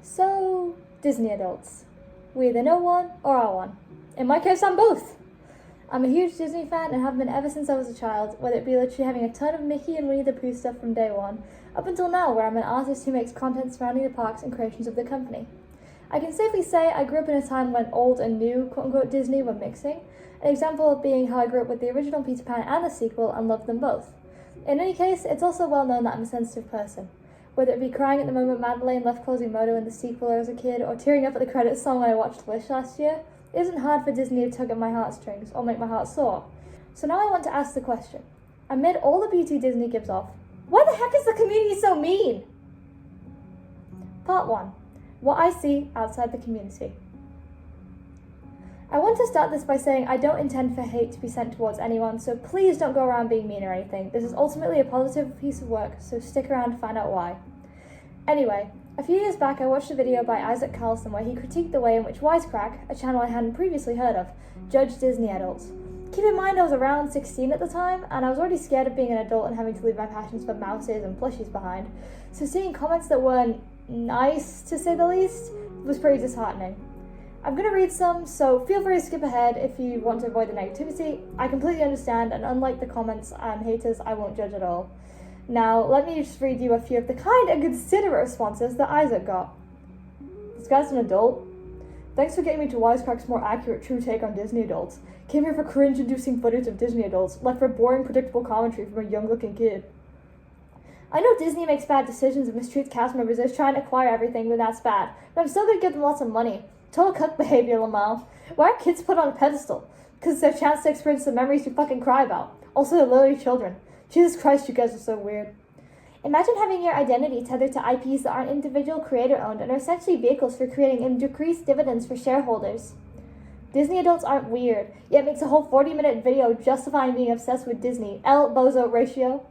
So, Disney adults. We either know one or are one. In my case, I'm both. I'm a huge Disney fan and have been ever since I was a child, whether it be literally having a ton of Mickey and Winnie the Pooh stuff from day one, up until now where I'm an artist who makes content surrounding the parks and creations of the company. I can safely say I grew up in a time when old and new quote-unquote Disney were mixing, an example of being how I grew up with the original Peter Pan and the sequel and loved them both. In any case, it's also well known that I'm a sensitive person. Whether it be crying at the moment Madeleine left Quasimodo in the sequel as a kid, or tearing up at the credits song when I watched Wish last year, it isn't hard for Disney to tug at my heartstrings or make my heart sore. So now I want to ask the question, amid all the beauty Disney gives off, why the heck is the community so mean? Part 1. What I see outside the community. I want to start this by saying I don't intend for hate to be sent towards anyone, so please don't go around being mean or anything. This is ultimately a positive piece of work, so stick around to find out why. Anyway, a few years back I watched a video by Isaac Carlson where he critiqued the way in which Wisecrack, a channel I hadn't previously heard of, judged Disney adults. Keep in mind I was around 16 at the time, and I was already scared of being an adult and having to leave my passions for mouses and plushies behind, so seeing comments that weren't nice, to say the least, was pretty disheartening. I'm going to read some, so feel free to skip ahead if you want to avoid the negativity. I completely understand, and unlike the comments and haters, I won't judge at all. Now, let me just read you a few of the kind and considerate responses that Isaac got. This guy's an adult. Thanks for getting me to Wisecrack's more accurate, true take on Disney adults. Came here for cringe-inducing footage of Disney adults, left for boring, predictable commentary from a young-looking kid. I know Disney makes bad decisions and mistreats cast members as trying to acquire everything when that's bad, but I'm still going to give them lots of money. Total cuck behavior, Lamau. Why are kids put on a pedestal? Because it's their chance to experience the memories you fucking cry about. Also, they're literally children. Jesus Christ, you guys are so weird. Imagine having your identity tethered to IPs that aren't individual creator-owned and are essentially vehicles for creating decreased dividends for shareholders. Disney adults aren't weird, yet makes a whole 40-minute video justifying being obsessed with Disney. L bozo ratio.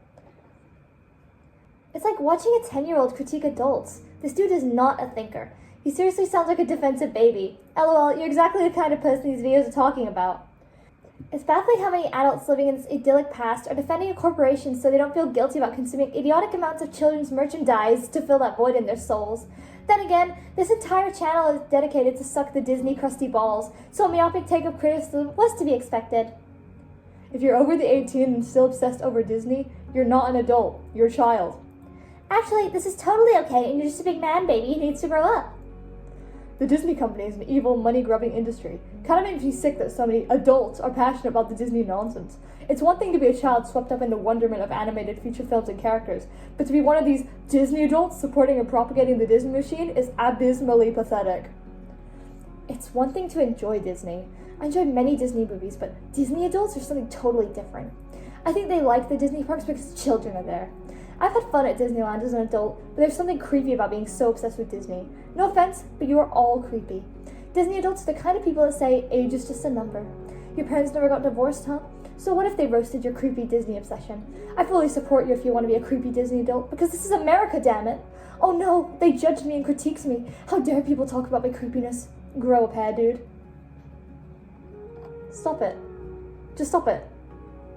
It's like watching a 10-year-old critique adults. This dude is not a thinker. He seriously sounds like a defensive baby. LOL, you're exactly the kind of person these videos are talking about. It's baffling how many adults living in this idyllic past are defending a corporation so they don't feel guilty about consuming idiotic amounts of children's merchandise to fill that void in their souls. Then again, this entire channel is dedicated to suck the Disney crusty balls, so a myopic take of criticism was to be expected. If you're over the 18 and still obsessed over Disney, you're not an adult, you're a child. Actually, this is totally okay and you're just a big man baby who needs to grow up. The Disney company is an evil, money-grubbing industry. Kind of makes me sick that so many adults are passionate about the Disney nonsense. It's one thing to be a child swept up in the wonderment of animated feature films and characters, but to be one of these Disney adults supporting and propagating the Disney machine is abysmally pathetic. It's one thing to enjoy Disney. I enjoy many Disney movies, but Disney adults are something totally different. I think they like the Disney parks because children are there. I've had fun at Disneyland as an adult, but there's something creepy about being so obsessed with Disney. No offense, but you are all creepy. Disney adults are the kind of people that say age is just a number. Your parents never got divorced, huh? So what if they roasted your creepy Disney obsession? I fully support you if you want to be a creepy Disney adult, because this is America, damn it. Oh no, they judged me and critiqued me. How dare people talk about my creepiness? Grow a pair, dude. Stop it. Just stop it.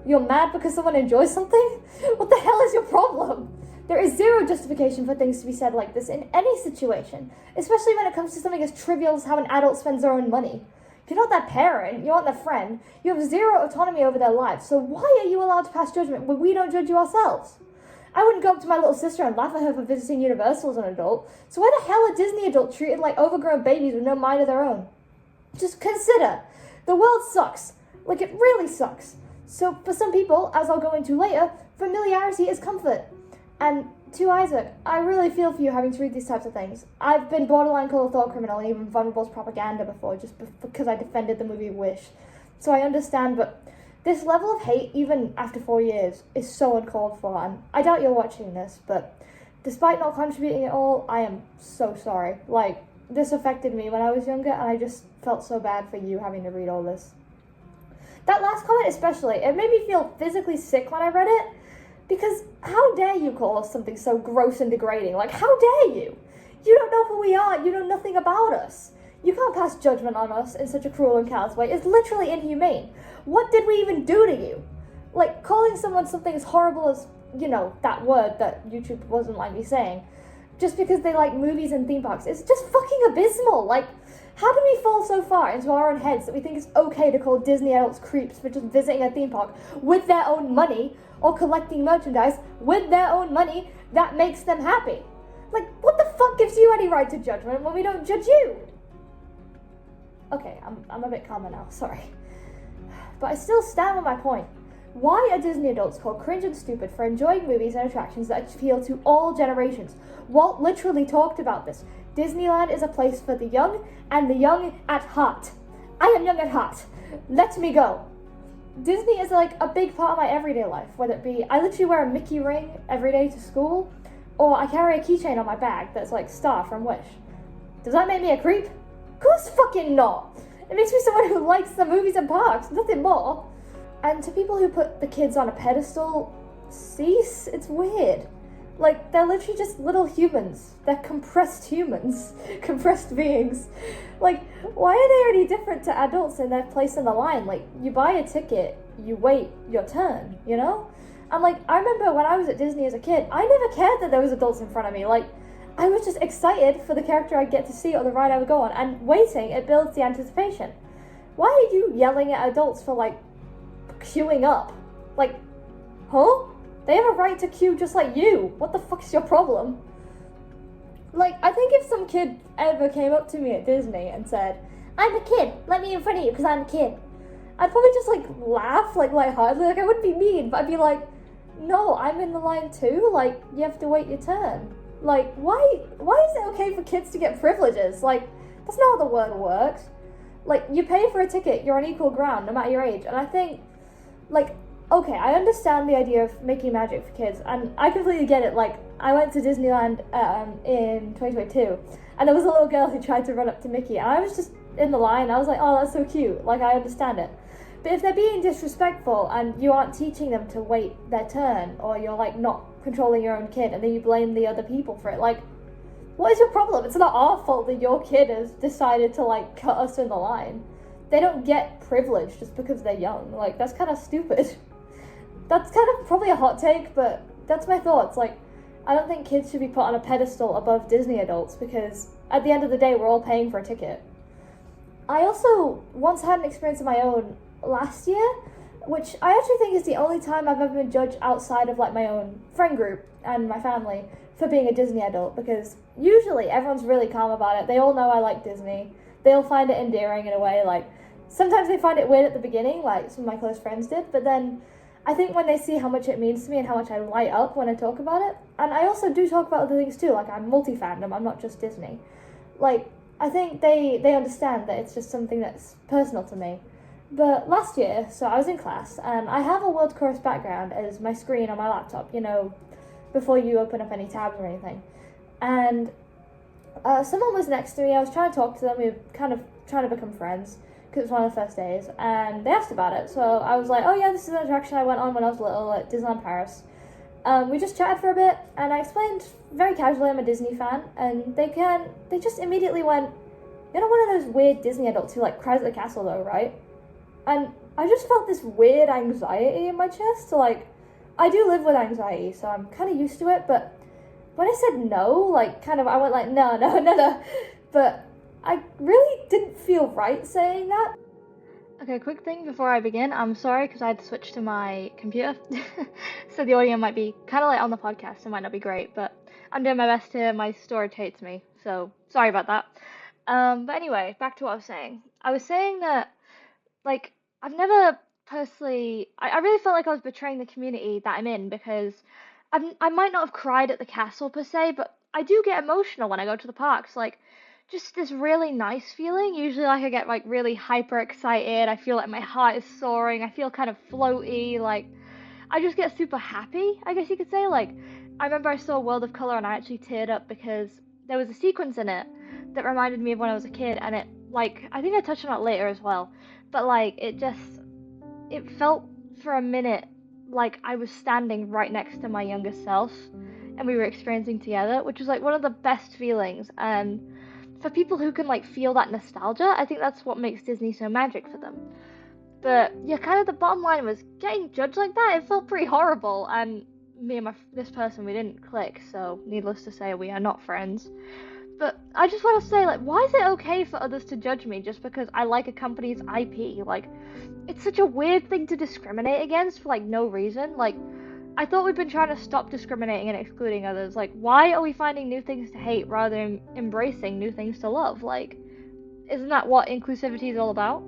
You're mad because someone enjoys something? What the hell is your problem? There is zero justification for things to be said like this in any situation, especially when it comes to something as trivial as how an adult spends their own money. If you're not that parent, you're not their friend, you have zero autonomy over their lives, so why are you allowed to pass judgment when we don't judge you ourselves? I wouldn't go up to my little sister and laugh at her for visiting Universal as an adult, so why the hell are Disney adults treated like overgrown babies with no mind of their own? Just consider, the world sucks. Like, it really sucks. So for some people, as I'll go into later, familiarity is comfort. And to Isaac, I really feel for you having to read these types of things. I've been borderline called a thought criminal and even vulnerable as propaganda before, just because I defended the movie Wish. So I understand, but this level of hate, even after 4 years, is so uncalled for. And I doubt you're watching this, but despite not contributing at all, I am so sorry. Like, this affected me when I was younger, and I just felt so bad for you having to read all this. That last comment especially, it made me feel physically sick when I read it, because how dare you call us something so gross and degrading? Like, how dare you? You don't know who we are, you know nothing about us. You can't pass judgment on us in such a cruel and callous way. It's literally inhumane. What did we even do to you? Like, calling someone something as horrible as, you know, that word that YouTube wasn't like me saying, just because they like movies and theme parks. It's just fucking abysmal. Like, how do we fall so far into our own heads that we think it's okay to call Disney adults creeps for just visiting a theme park with their own money or collecting merchandise with their own money that makes them happy? Like, what the fuck gives you any right to judgment when we don't judge you? Okay, I'm a bit calmer now, sorry. But I still stand on my point. Why are Disney adults called cringe and stupid for enjoying movies and attractions that appeal to all generations? Walt literally talked about this. Disneyland is a place for the young and the young at heart. I am young at heart. Let me go. Disney is like a big part of my everyday life, whether it be I literally wear a Mickey ring every day to school, or I carry a keychain on my bag that's like Star from Wish. Does that make me a creep? Of course fucking not. It makes me someone who likes the movies and parks, nothing more. And to people who put the kids on a pedestal, cease, it's weird. Like, they're literally just little humans. They're compressed humans. Compressed beings. Like, why are they any different to adults in their place in the line? Like, you buy a ticket, you wait your turn, you know? And like, I remember when I was at Disney as a kid, I never cared that there was adults in front of me. Like, I was just excited for the character I'd get to see or the ride I would go on. And waiting, it builds the anticipation. Why are you yelling at adults for, like, queuing up? Like, huh? They have a right to queue just like you. What the fuck is your problem? Like, I think if some kid ever came up to me at Disney and said, I'm a kid, let me in front of you because I'm a kid, I'd probably just like laugh, like lightheartedly. Like, I wouldn't be mean, but I'd be like, no, I'm in the line too. Like, you have to wait your turn. Like, why is it okay for kids to get privileges? Like, that's not how the world works. Like, you pay for a ticket, you're on equal ground, no matter your age. And I think, like, okay, I understand the idea of making magic for kids, and I completely get it. Like, I went to Disneyland in 2022, and there was a little girl who tried to run up to Mickey, and I was just in the line. I was like, oh, that's so cute. Like, I understand it. But if they're being disrespectful and you aren't teaching them to wait their turn, or you're like not controlling your own kid, and then you blame the other people for it, like, what is your problem? It's not our fault that your kid has decided to like cut us in the line. They don't get privilege just because they're young. Like, that's kind of stupid. That's kind of probably a hot take, but that's my thoughts. Like, I don't think kids should be put on a pedestal above Disney adults, because at the end of the day, we're all paying for a ticket. I also once had an experience of my own last year, which I actually think is the only time I've ever been judged outside of like my own friend group and my family for being a Disney adult, because usually everyone's really calm about it. They all know I like Disney. They all find it endearing in a way. Like, sometimes they find it weird at the beginning, like some of my close friends did, but then I think when they see how much it means to me and how much I light up when I talk about it, and I also do talk about other things too, like I'm multi-fandom, I'm not just Disney. Like, I think they understand that it's just something that's personal to me. But last year, so I was in class, and I have a World Chorus background as my screen on my laptop, you know, before you open up any tabs or anything. And someone was next to me. I was trying to talk to them. We were kind of trying to become friends, because it was one of the first days, and they asked about it. So I was like, oh yeah, this is an attraction I went on when I was little at Disneyland Paris. We just chatted for a bit, and I explained very casually I'm a Disney fan, and they just immediately went, you're not one of those weird Disney adults who like cries at the castle though, right? And I just felt this weird anxiety in my chest. So like, I do live with anxiety, so I'm kind of used to it, but when I said no, like, kind of, I went like, no. But I really didn't feel right saying that. Okay, quick thing before I begin. I'm sorry because I had to switch to my computer. So the audio might be kind of like on the podcast. It might not be great, but I'm doing my best here. My storage hates me, so sorry about that. But anyway, back to what I was saying. I was saying that, like, I've never personally, I really felt like I was betraying the community that I'm in, because I might not have cried at the castle per se, but I do get emotional when I go to the parks. Like, just this really nice feeling. Usually, like, I get like really hyper excited. I feel like my heart is soaring. I feel kind of floaty. Like, I just get super happy, I guess you could say. Like, I remember I saw World of Color and I actually teared up because there was a sequence in it that reminded me of when I was a kid, and it, like, I think I touched on it later as well, but like, it felt for a minute like I was standing right next to my younger self and we were experiencing together, which was like one of the best feelings. And for people who can like feel that nostalgia, I think that's what makes Disney so magic for them. But yeah, kind of the bottom line was getting judged like that. It felt pretty horrible, and me and this person, we didn't click, so needless to say, we are not friends. But I just want to say, like, why is it okay for others to judge me just because I like a company's IP? Like, it's such a weird thing to discriminate against for, like, no reason. Like, I thought we'd been trying to stop discriminating and excluding others. Like, why are we finding new things to hate rather than embracing new things to love? Like, isn't that what inclusivity is all about?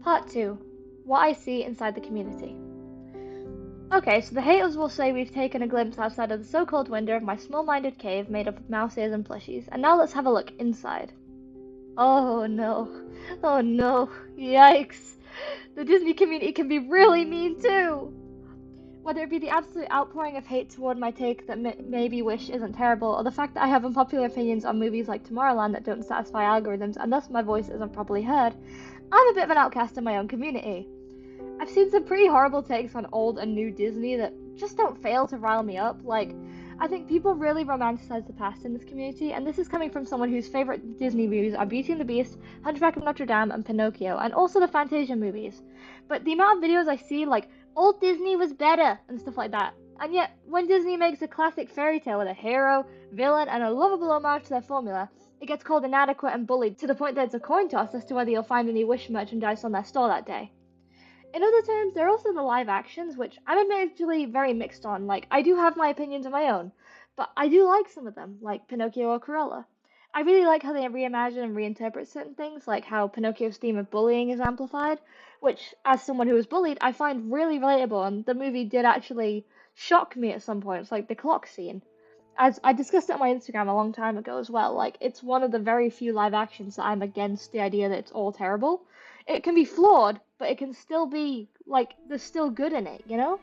Part 2. What I see inside the community. Okay, so the haters will say we've taken a glimpse outside of the so-called window of my small-minded cave made of mouse ears and plushies, and now let's have a look inside. Oh no. Oh no. Yikes. The Disney community can be really mean too! Whether it be the absolute outpouring of hate toward my take that maybe Wish isn't terrible, or the fact that I have unpopular opinions on movies like Tomorrowland that don't satisfy algorithms and thus my voice isn't properly heard, I'm a bit of an outcast in my own community. I've seen some pretty horrible takes on old and new Disney that just don't fail to rile me up. Like, I think people really romanticize the past in this community, and this is coming from someone whose favorite Disney movies are Beauty and the Beast, Hunchback of Notre Dame, and Pinocchio, and also the Fantasia movies. But the amount of videos I see, like, old Disney was better, and stuff like that. And yet, when Disney makes a classic fairy tale with a hero, villain, and a lovable homage to their formula, it gets called inadequate and bullied to the point that it's a coin toss as to whether you'll find any Wish merchandise on their store that day. In other terms, there are also the live actions, which I'm admittedly very mixed on. Like, I do have my opinions of my own, but I do like some of them, like Pinocchio or Cruella. I really like how they reimagine and reinterpret certain things, like how Pinocchio's theme of bullying is amplified, which, as someone who was bullied, I find really relatable, and the movie did actually shock me at some points, like the clock scene. As I discussed it on my Instagram a long time ago as well, like, it's one of the very few live actions that I'm against the idea that it's all terrible. It can be flawed, but it can still be, like, there's still good in it, you know?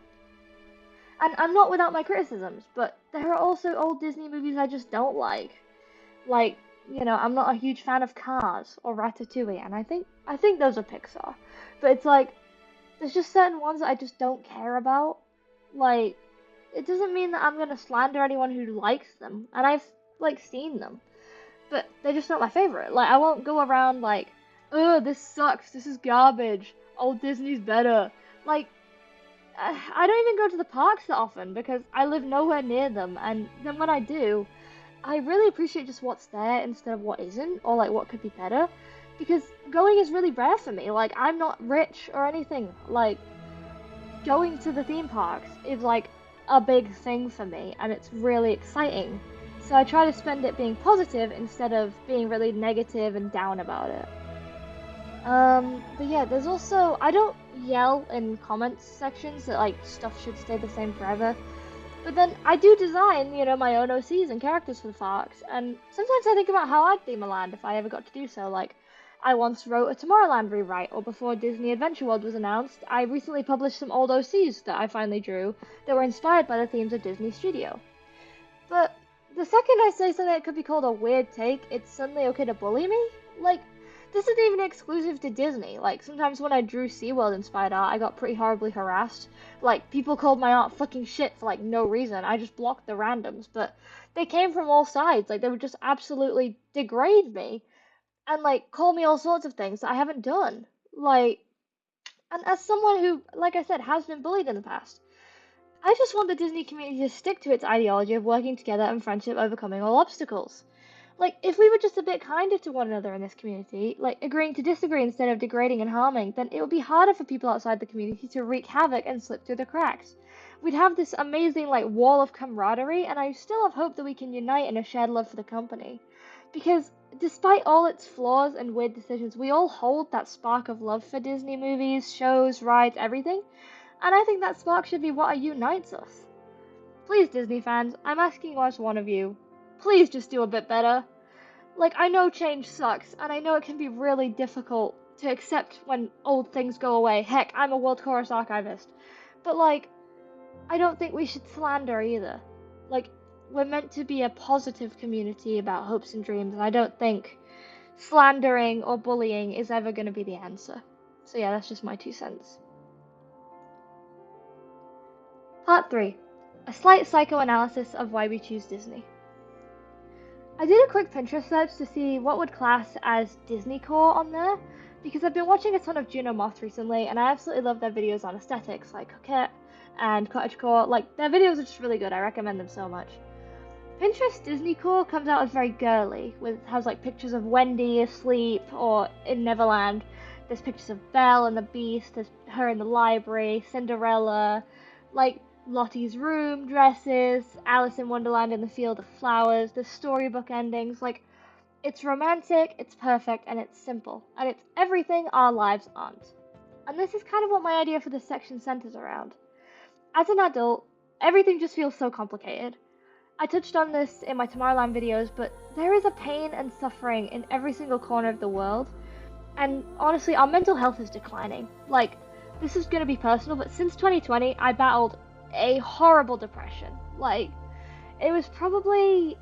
And I'm not without my criticisms, but there are also old Disney movies I just don't like. Like, I'm not a huge fan of Cars or Ratatouille, and I think those are Pixar. But it's like, there's just certain ones that I just don't care about. Like, it doesn't mean that I'm gonna slander anyone who likes them, and I've, like, seen them. But they're just not my favorite. Like, I won't go around like, oh, this sucks, this is garbage, old Disney's better. Like, I don't even go to the parks that often because I live nowhere near them, and then when I do, I really appreciate just what's there instead of what isn't, or like what could be better, because going is really rare for me. Like, I'm not rich or anything. Like, going to the theme parks is like a big thing for me, and it's really exciting. So I try to spend it being positive instead of being really negative and down about it. But yeah, there's also, I don't yell in comments sections that like stuff should stay the same forever. But then I do design, my own OCs and characters for the parks, and sometimes I think about how I'd theme a land if I ever got to do so. Like, I once wrote a Tomorrowland rewrite, or before Disney Adventure World was announced, I recently published some old OCs that I finally drew that were inspired by the themes of Disney Studio. But the second I say something that could be called a weird take, it's suddenly okay to bully me? Like, this isn't even exclusive to Disney. Like, sometimes when I drew SeaWorld inspired art, I got pretty horribly harassed. Like, people called my art fucking shit for, like, no reason. I just blocked the randoms, but they came from all sides. Like, they would just absolutely degrade me and, like, call me all sorts of things that I haven't done. Like, and as someone who, like I said, has been bullied in the past, I just want the Disney community to stick to its ideology of working together and friendship overcoming all obstacles. Like, if we were just a bit kinder to one another in this community, like agreeing to disagree instead of degrading and harming, then it would be harder for people outside the community to wreak havoc and slip through the cracks. We'd have this amazing, like, wall of camaraderie, and I still have hope that we can unite in a shared love for the company. Because despite all its flaws and weird decisions, we all hold that spark of love for Disney movies, shows, rides, everything. And I think that spark should be what unites us. Please, Disney fans, I'm asking as one of you, please just do a bit better. Like, I know change sucks, and I know it can be really difficult to accept when old things go away. Heck, I'm a World Chorus archivist. But, like, I don't think we should slander either. Like, we're meant to be a positive community about hopes and dreams, and I don't think slandering or bullying is ever going to be the answer. So yeah, that's just my 2 cents. Part 3. A slight psychoanalysis of why we choose Disney. I did a quick Pinterest search to see what would class as Disney core on there, because I've been watching a ton of Juno Moth recently, and I absolutely love their videos on aesthetics like coquette and cottagecore. Like, their videos are just really good. I recommend them so much. Pinterest Disney core comes out as very girly, has like pictures of Wendy asleep or in Neverland. There's pictures of Belle and the Beast. There's her in the library, Cinderella, like Lottie's room, dresses, Alice in Wonderland in the Field of Flowers. There's storybook endings. Like, it's romantic, it's perfect, and it's simple, and it's everything our lives aren't. And this is kind of what my idea for this section centers around. As an adult, everything just feels so complicated. I touched on this in my Tomorrowland videos, but there is a pain and suffering in every single corner of the world, and honestly, our mental health is declining. Like, this is gonna be personal, but since 2020, I battled a horrible depression. Like, it was probably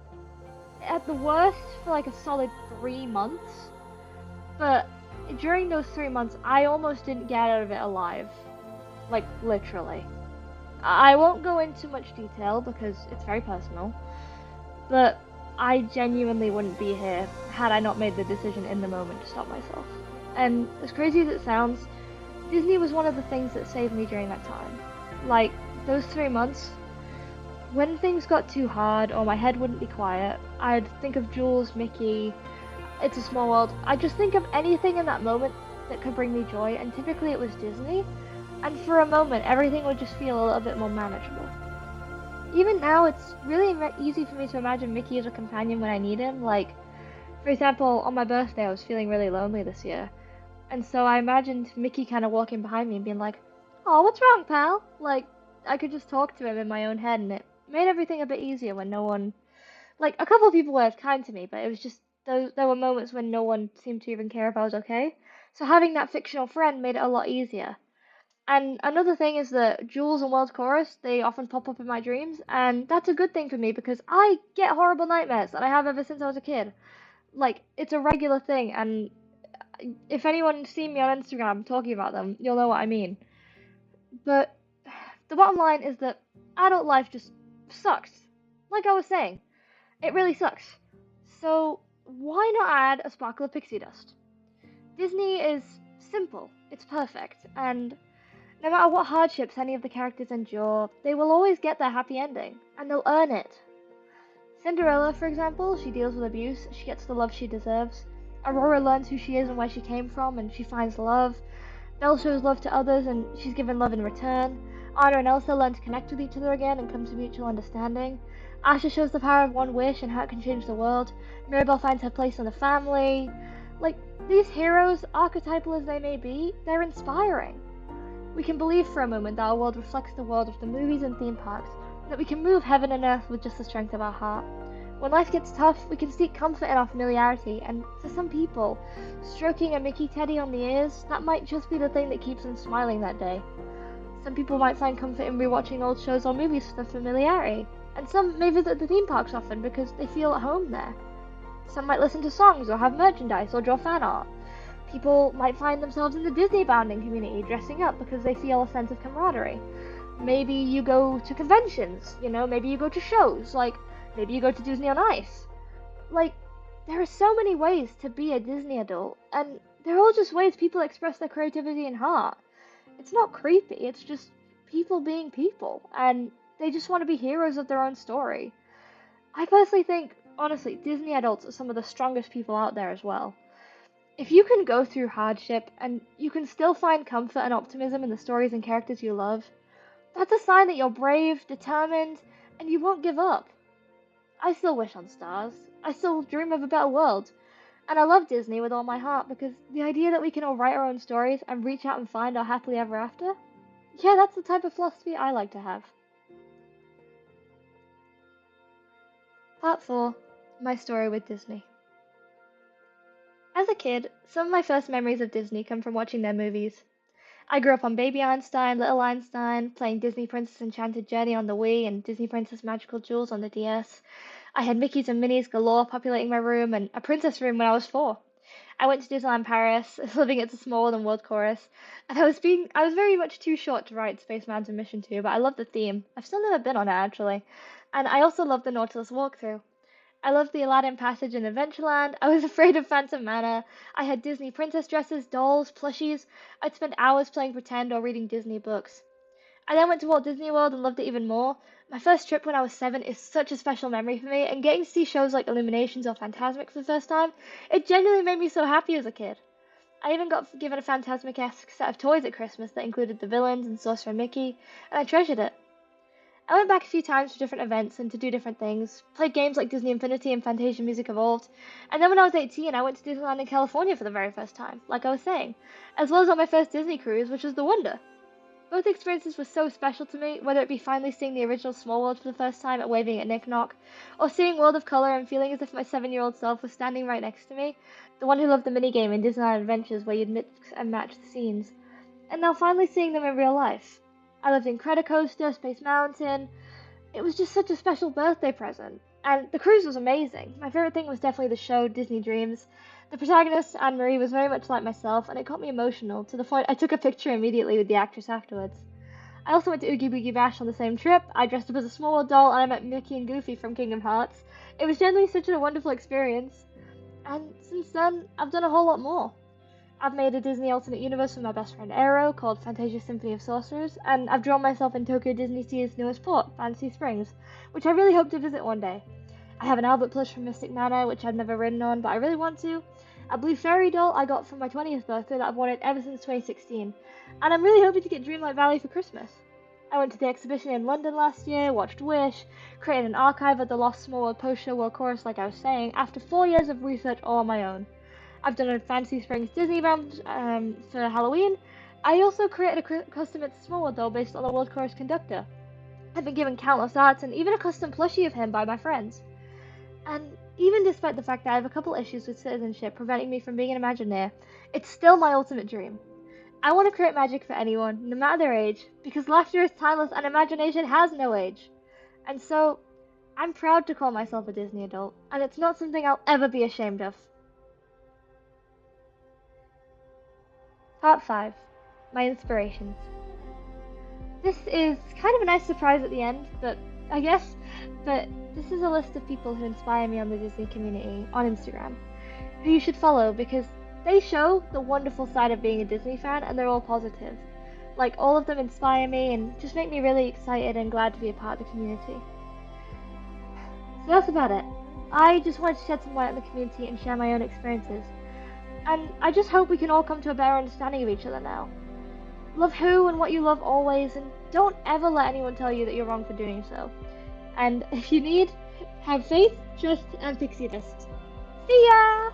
at the worst for like a solid 3 months, but during those 3 months, I almost didn't get out of it alive. Like, literally. I won't go into much detail because it's very personal, but I genuinely wouldn't be here had I not made the decision in the moment to stop myself. And as crazy as it sounds, Disney was one of the things that saved me during that time. Like, those 3 months, when things got too hard or my head wouldn't be quiet, I'd think of Jules, Mickey, It's a Small World. I'd just think of anything in that moment that could bring me joy, and typically it was Disney. And for a moment, everything would just feel a little bit more manageable. Even now, it's really easy for me to imagine Mickey as a companion when I need him. Like, for example, on my birthday, I was feeling really lonely this year. And so I imagined Mickey kind of walking behind me and being like, "Oh, what's wrong, pal?" Like, I could just talk to him in my own head, and it made everything a bit easier when no one... Like, a couple of people were kind to me, but it was just... there were moments when no one seemed to even care if I was okay. So having that fictional friend made it a lot easier. And another thing is that Jules and World Chorus, they often pop up in my dreams, and that's a good thing for me because I get horrible nightmares, and I have ever since I was a kid. Like, it's a regular thing, and if anyone's seen me on Instagram talking about them, you'll know what I mean. But the bottom line is that adult life just sucks. Like I was saying, it really sucks. So why not add a sparkle of pixie dust? Disney is simple, it's perfect, and no matter what hardships any of the characters endure, they will always get their happy ending, and they'll earn it. Cinderella, for example, she deals with abuse, she gets the love she deserves. Aurora learns who she is and where she came from, and she finds love. Belle shows love to others, and she's given love in return. Anna and Elsa learn to connect with each other again and come to mutual understanding. Asha shows the power of one wish and how it can change the world. Mirabelle finds her place in the family. Like, these heroes, archetypal as they may be, they're inspiring. We can believe for a moment that our world reflects the world of the movies and theme parks, and that we can move heaven and earth with just the strength of our heart. When life gets tough, we can seek comfort in our familiarity, and for some people, stroking a Mickey Teddy on the ears, that might just be the thing that keeps them smiling that day. Some people might find comfort in rewatching old shows or movies for the familiarity, and some may visit the theme parks often because they feel at home there. Some might listen to songs or have merchandise or draw fan art. People might find themselves in the Disney bounding community dressing up because they feel a sense of camaraderie. Maybe you go to conventions, maybe you go to shows, like maybe you go to Disney on Ice. Like, there are so many ways to be a Disney adult, and they're all just ways people express their creativity and heart. It's not creepy, it's just people being people, and they just want to be heroes of their own story. I personally think, honestly, Disney adults are some of the strongest people out there as well. If you can go through hardship and you can still find comfort and optimism in the stories and characters you love, that's a sign that you're brave, determined, and you won't give up. I still wish on stars. I still dream of a better world. And I love Disney with all my heart because the idea that we can all write our own stories and reach out and find our happily ever after, yeah, that's the type of philosophy I like to have. Part 4. My story with Disney. As a kid, some of my first memories of Disney come from watching their movies. I grew up on Baby Einstein, Little Einstein, playing Disney Princess Enchanted Journey on the Wii and Disney Princess Magical Jewels on the DS. I had Mickeys and Minnies galore populating my room and a princess room when I was 4. I went to Disneyland Paris, living at the Small World and World Chorus, and I was very much too short to ride Space Mountain Mission 2, but I love the theme. I've still never been on it actually. And I also love the Nautilus walkthrough. I loved the Aladdin passage in Adventureland. I was afraid of Phantom Manor. I had Disney princess dresses, dolls, plushies. I'd spend hours playing pretend or reading Disney books. I then went to Walt Disney World and loved it even more. My first trip when I was 7 is such a special memory for me, and getting to see shows like Illuminations or Fantasmic for the first time, it genuinely made me so happy as a kid. I even got given a Fantasmic-esque set of toys at Christmas that included the villains and Sorcerer Mickey, and I treasured it. I went back a few times for different events and to do different things, played games like Disney Infinity and Fantasia Music Evolved, and then when I was 18 I went to Disneyland in California for the very first time, like I was saying, as well as on my first Disney cruise, which was The Wonder. Both experiences were so special to me, whether it be finally seeing the original Small World for the first time at Waving at Nick Knock, or seeing World of Color and feeling as if my 7-year-old self was standing right next to me, the one who loved the minigame in Disneyland Adventures where you'd mix and match the scenes, and now finally seeing them in real life. I lived in Credicoaster, Space Mountain. It was just such a special birthday present, and the cruise was amazing. My favorite thing was definitely the show Disney Dreams. The protagonist, Anne-Marie, was very much like myself, and it got me emotional, to the point I took a picture immediately with the actress afterwards. I also went to Oogie Boogie Bash on the same trip. I dressed up as a Small World doll, and I met Mickey and Goofy from Kingdom Hearts. It was genuinely such a wonderful experience, and since then, I've done a whole lot more. I've made a Disney alternate universe with my best friend Aero called Fantasia Symphony of Sorcerers, and I've drawn myself in Tokyo Disney Sea's newest port, Fantasy Springs, which I really hope to visit one day. I have an Albert plush from Mystic Manor, which I've never ridden on, but I really want to. A blue fairy doll I got for my 20th birthday that I've wanted ever since 2016, and I'm really hoping to get Dreamlight Valley for Christmas. I went to the exhibition in London last year, watched Wish, created an archive of the Lost Small World post-show World Chorus like I was saying, after 4 years of research all on my own. I've done a Fantasy Springs Disneyland for Halloween. I also created a custom It's a Small World doll based on the World Chorus conductor. I've been given countless arts and even a custom plushie of him by my friends. And even despite the fact that I have a couple issues with citizenship preventing me from being an Imagineer, it's still my ultimate dream. I want to create magic for anyone, no matter their age, because laughter is timeless and imagination has no age. And so, I'm proud to call myself a Disney adult, and it's not something I'll ever be ashamed of. Part 5. My inspirations. This is kind of a nice surprise at the end, but this is a list of people who inspire me on the Disney community on Instagram, who you should follow because they show the wonderful side of being a Disney fan and they're all positive. Like, all of them inspire me and just make me really excited and glad to be a part of the community. So that's about it. I just wanted to shed some light on the community and share my own experiences. And I just hope we can all come to a better understanding of each other now. Love who and what you love always, and don't ever let anyone tell you that you're wrong for doing so. And if you need, have faith, trust, and pixie dust. See ya!